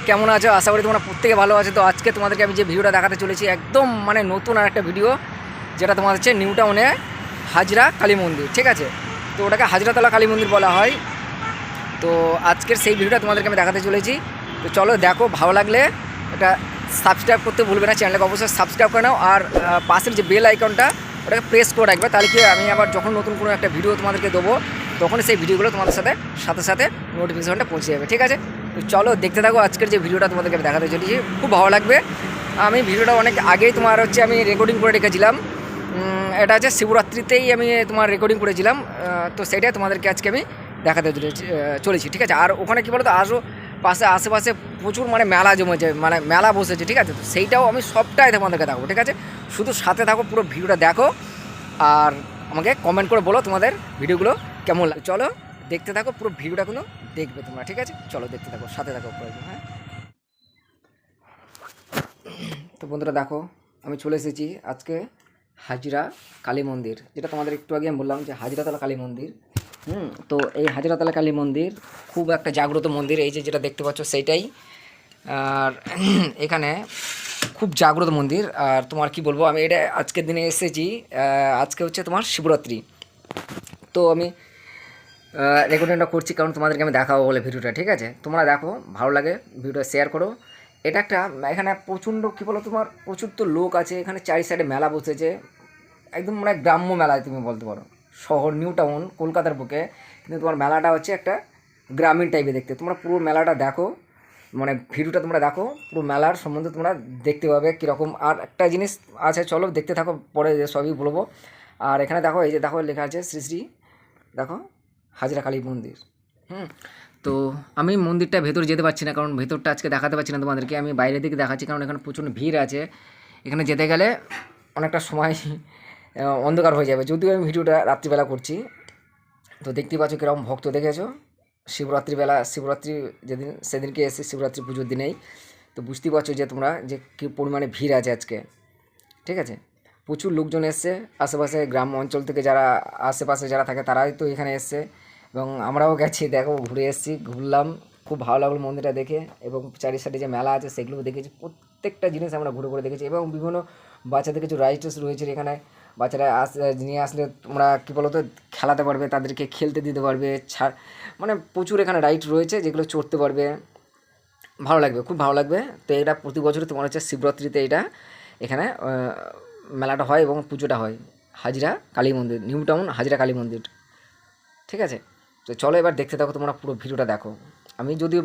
কেমন আছো? আশা করি তোমরা প্রত্যেকে ভালো আছো। তো আজকে তোমাদেরকে আমি যে ভিডিওটা দেখাতে চলেছি একদম মানে নতুন আর একটা ভিডিও, যেটা তোমার হচ্ছে নিউ টাউনে হাজরা কালী মন্দির। ঠিক আছে, তো ওটাকে হাজরাতলা কালী মন্দির বলা হয়। তো আজকের সেই ভিডিওটা তোমাদেরকে আমি দেখাতে চলেছি। তো চলো দেখো, ভালো লাগলে এটা সাবস্ক্রাইব করতে ভুলবে না, চ্যানেলটাকে অবশ্যই সাবস্ক্রাইব করে নাও। আর পাশের যে বেল আইকনটা ওটাকে প্রেস করে রাখবে, তাহলে কি আমি আবার যখন নতুন কোনো একটা ভিডিও তোমাদেরকে দেবো তখন সেই ভিডিওগুলো তোমাদের সাথে সাথে নোটিফিকেশনটা পৌঁছে যাবে। ঠিক আছে, তো চলো দেখতে থাকো আজকের যে ভিডিওটা তোমাদেরকে আমি দেখাতে চলেছি, খুব ভালো লাগবে। আমি ভিডিওটা অনেক আগেই তোমার হচ্ছে আমি রেকর্ডিং করে রেখেছিলাম। এটা হচ্ছে শিবরাত্রিতেই আমি তোমার রেকর্ডিং করেছিলাম। তো সেটাই তোমাদেরকে আজকে আমি দেখাতে চলেছি। ঠিক আছে, আর ওখানে কী বলো তো, আরও আশেপাশে প্রচুর মানে মেলা জমেছে, মানে মেলা বসেছে। ঠিক আছে, তো সেইটাও আমি সবটাই তোমাদেরকে দেখাবো। ঠিক আছে, শুধু সাথে থাকো, পুরো ভিডিওটা দেখো আর আমাকে কমেন্ট করে বলো তোমাদের ভিডিওগুলো কেমন লাগে। চলো দেখতে থাকো, পুরো ভিডিওটা কোনো দেখবে তোমরা। ঠিক আছে, চলো দেখতে থাকো, সাথে থাকো প্রয়োজন। হ্যাঁ, তো বন্ধুরা দেখো, আমি চলে এসেছি আজকে হাজরা কালী মন্দির, যেটা তোমাদের একটু আগে আমি বললাম যে হাজরাতলা কালী মন্দির। তো এই হাজরাতলা কালী মন্দির খুব একটা জাগ্রত মন্দির, এই যে যেটা দেখতে পাচ্ছ সেইটাই। আর এখানে খুব জাগ্রত মন্দির। আর তোমার কি বলবো, আমি এটা আজকের দিনে এসেছি। আজকে হচ্ছে তোমার শিবরাত্রি। তো আমি রেকর্ডিংটা করছি কারণ তোমাদেরকে আমি দেখাবো বলে ভিডিওটা। ঠিক আছে, তোমরা দেখো, ভালো লাগে ভিডিওটা শেয়ার করো। এটা একটা, এখানে প্রচণ্ড কী বলো, তোমার প্রচুর তো লোক আছে এখানে, চারি সাইডে মেলা বসেছে, একদম মানে গ্রাম্য মেলায় তুমি বলতে পারো। শহর নিউ টাউন কলকাতার বুকে, কিন্তু তোমার মেলাটা হচ্ছে একটা গ্রামীণ টাইপে দেখতে। তোমরা পুরো মেলাটা দেখো, মানে ভিডিওটা তোমরা দেখো, পুরো মেলার সম্বন্ধে তোমরা দেখতে পাবে কীরকম। আর একটা জিনিস আছে, চলো দেখতে থাকো, পরে সবই বলবো। আর এখানে দেখো, এই যে দেখো লেখা আছে শ্রী শ্রী, দেখো হাজরা কালী মন্দির। তো আমি মন্দিরটা ভেতরে যেতে পারছি না, কারণ ভেতরটা আজকে দেখাতে পারছি না তোমাদেরকে, আমি বাইরে দিকে দেখাচ্ছি কারণ এখানে প্রচণ্ড ভিড় আছে। এখানে যেতে গেলে অনেকটা সময় অন্ধকার হয়ে যাবে, যদিও আমি ভিডিওটা রাত্রিবেলা করছি। তো দেখতেই পাচ্ছ কীরকম ভক্ত দেখেছো। শিবরাত্রিবেলা, শিবরাত্রি যেদিন সেদিনকে এসে শিবরাত্রি পুজোর দিনেই, তো বুঝতেই পারছো যে তোমরা যে কী পরিমাণে ভিড় আছে আজকে। ঠিক আছে, প্রচুর লোকজন এসছে আশেপাশে গ্রাম অঞ্চল থেকে, যারা আশেপাশে যারা থাকে তারাই তো এখানে এসছে, এবং আমরাও গেছি, দেখো ঘুরে এসেছি, ঘুরলাম, খুব ভালো লাগলো মন্দিরটা দেখে। এবং চারি সাইডে যে মেলা আছে সেগুলো দেখেছি, প্রত্যেকটা জিনিস আমরা ঘুরে ঘুরে দেখেছি। এবং বিভিন্ন বাচ্চাদের কিছু রাইডস রয়েছে এখানে, বাচ্চারা নিয়ে আসলে তোমরা কী বলো তো, খেলাতে পারবে, তাদেরকে খেলতে দিতে পারবে, মানে প্রচুর এখানে রাইড রয়েছে যেগুলো চড়তে পারবে, ভালো লাগবে, খুব ভালো লাগবে। তো এটা প্রতি বছরই তোমার হচ্ছে শিবরাত্রিতে এটা এখানে মেলাটা হয় এবং পুজোটা হয়। হাজরা কালী মন্দির, নিউ টাউন হাজরা কালী মন্দির। ঠিক আছে, তো চলো এবার দেখতে থাকো, তোমরা পুরো ভিডিওটা দেখো। আমি যদি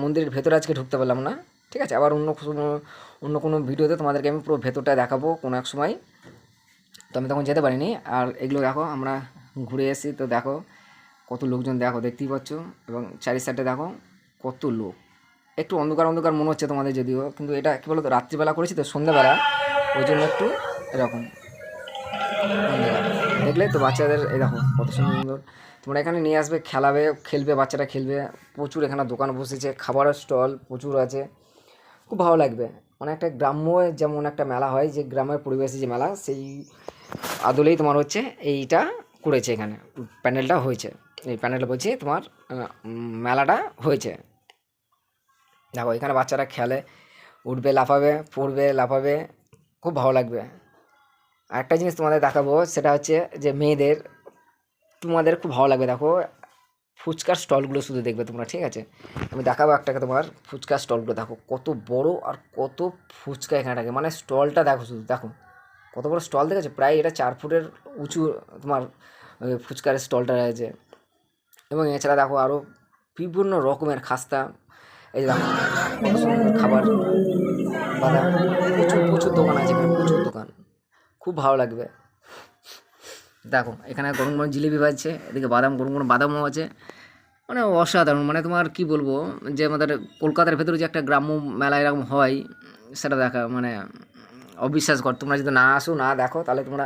মন্দিরের ভেতরে আজকে ঢুকতে পারলাম না, ঠিক আছে, আবার অন্য কোনো ভিডিওতে তোমাদেরকে আমি পুরো ভেতরটা দেখাবো কোনো এক সময়। তো আমি তখন যেতে পারিনি। আর এগুলো দেখো, আমরা ঘুরে এসেছি, তো দেখো কত লোকজন, দেখো দেখতেই পাচ্ছ, এবং চারি সাইডে দেখো কত লোক। একটু অন্ধকার অন্ধকার মনে হচ্ছে তোমাদের যদিও, কিন্তু এটা কী বলো তো, রাত্রিবেলা করেছি তো, সন্ধ্যাবেলা, ওই জন্য একটু এরকম অন্ধকার। দেখলে তো বাচ্চাদের, এই দেখো কত সুন্দর সুন্দর, তোমরা এখানে নিয়ে আসবে, খেলবে, বাচ্চারা খেলবে। প্রচুর এখানে দোকান বসেছে, খাবারের স্টল প্রচুর আছে, খুব ভালো লাগবে। মানে একটা গ্রাম্য যেমন একটা মেলা হয়, যে গ্রামের পরিবেশে যে মেলা, সেই আদলেই তোমার হচ্ছে এইটা করেছে এখানে, প্যান্ডেলটা হয়েছে। এই প্যান্ডেলটা বলছি তোমার মেলাটা হয়েছে। দেখো এখানে বাচ্চারা খেলে, উঠবে, লাফাবে, পড়বে, লাফাবে, খুব ভালো লাগবে। আরেকটা জিনিস তোমাদের দেখাবো, সেটা হচ্ছে যে মেয়েদের, তোমাদের খুব ভালো লাগবে। দেখো ফুচকার স্টলগুলো শুধু দেখবে তোমরা। ঠিক আছে, আমি দেখাবো একটাকে, তোমার ফুচকার স্টলগুলো দেখো কত বড়, আর কত ফুচকা এখানে থাকে, মানে স্টলটা দেখো, শুধু দেখো কত বড় স্টল, দেখেছো, প্রায় এটা 4 ফুটের উঁচু তোমার ফুচকার স্টলটা রয়েছে। এবং এছাড়া দেখো আরও বিভিন্ন রকমের খাস্তা, এই যে দেখো কত সুন্দর খাবার, বাদাম, প্রচুর প্রচুর দোকান আছে এখানে, প্রচুর দোকান, খুব ভালো লাগবে। দেখো এখানে গরম গরম জিলিপি বাজছে, এদিকে গরম গরম বাদামও আছে, মানে অসাধারণ। মানে তোমার কি বলবো, যে আমাদের কলকাতার ভেতরে যে একটা গ্রাম্য মেলা এরকম হয়, সেটা দেখা মানে অবিশ্বাস কর, তোমরা যদি না আসো, না দেখো, তাহলে তোমরা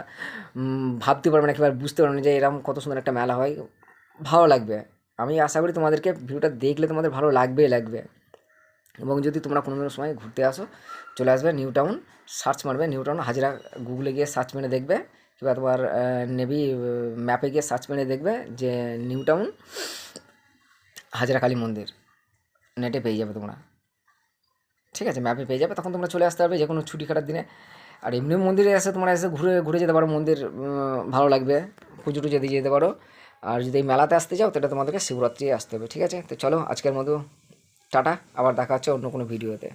ভাবতে পারবে না, একেবারে বুঝতে পারবে না যে এরকম কত সুন্দর একটা মেলা হয়, ভালো লাগবে। আমি আশা করি তোমাদেরকে ভিডিওটা দেখলে তোমাদের ভালো লাগবেই লাগবে। এবং যদি তোমরা কোনো সময় ঘুরতে আসো, চলে আসবে নিউ টাউন, সার্চ মারবে নিউ টাউন হাজরা, গুগলে গিয়ে সার্চ মেরে দেখবে, কিংবা তোমার নেভি ম্যাপে গিয়ে সার্চ মেরে দেখবে যে নিউ টাউন হাজরা কালী মন্দির, নেটে পেয়ে যাবে তোমরা। ঠিক আছে, ম্যাপে পেয়ে যাবে, তখন তোমরা চলে আসতে পারবে যে কোনো ছুটি কাটার দিনে। আর এমনি মন্দিরে এসে তোমরা এসে ঘুরে ঘুরে যেতে পারো, মন্দির ভালো লাগবে, পুজো টুজো দিয়ে যেতে পারো। আর যদি এই মেলাতে আসতে চাও তাহলে তোমাদেরকে শিবরাত্রি আসতে হবে। ঠিক আছে, তো চলো আজকের মতো টাটা, আবার দেখা হচ্ছে অন্য কোনো ভিডিওতে।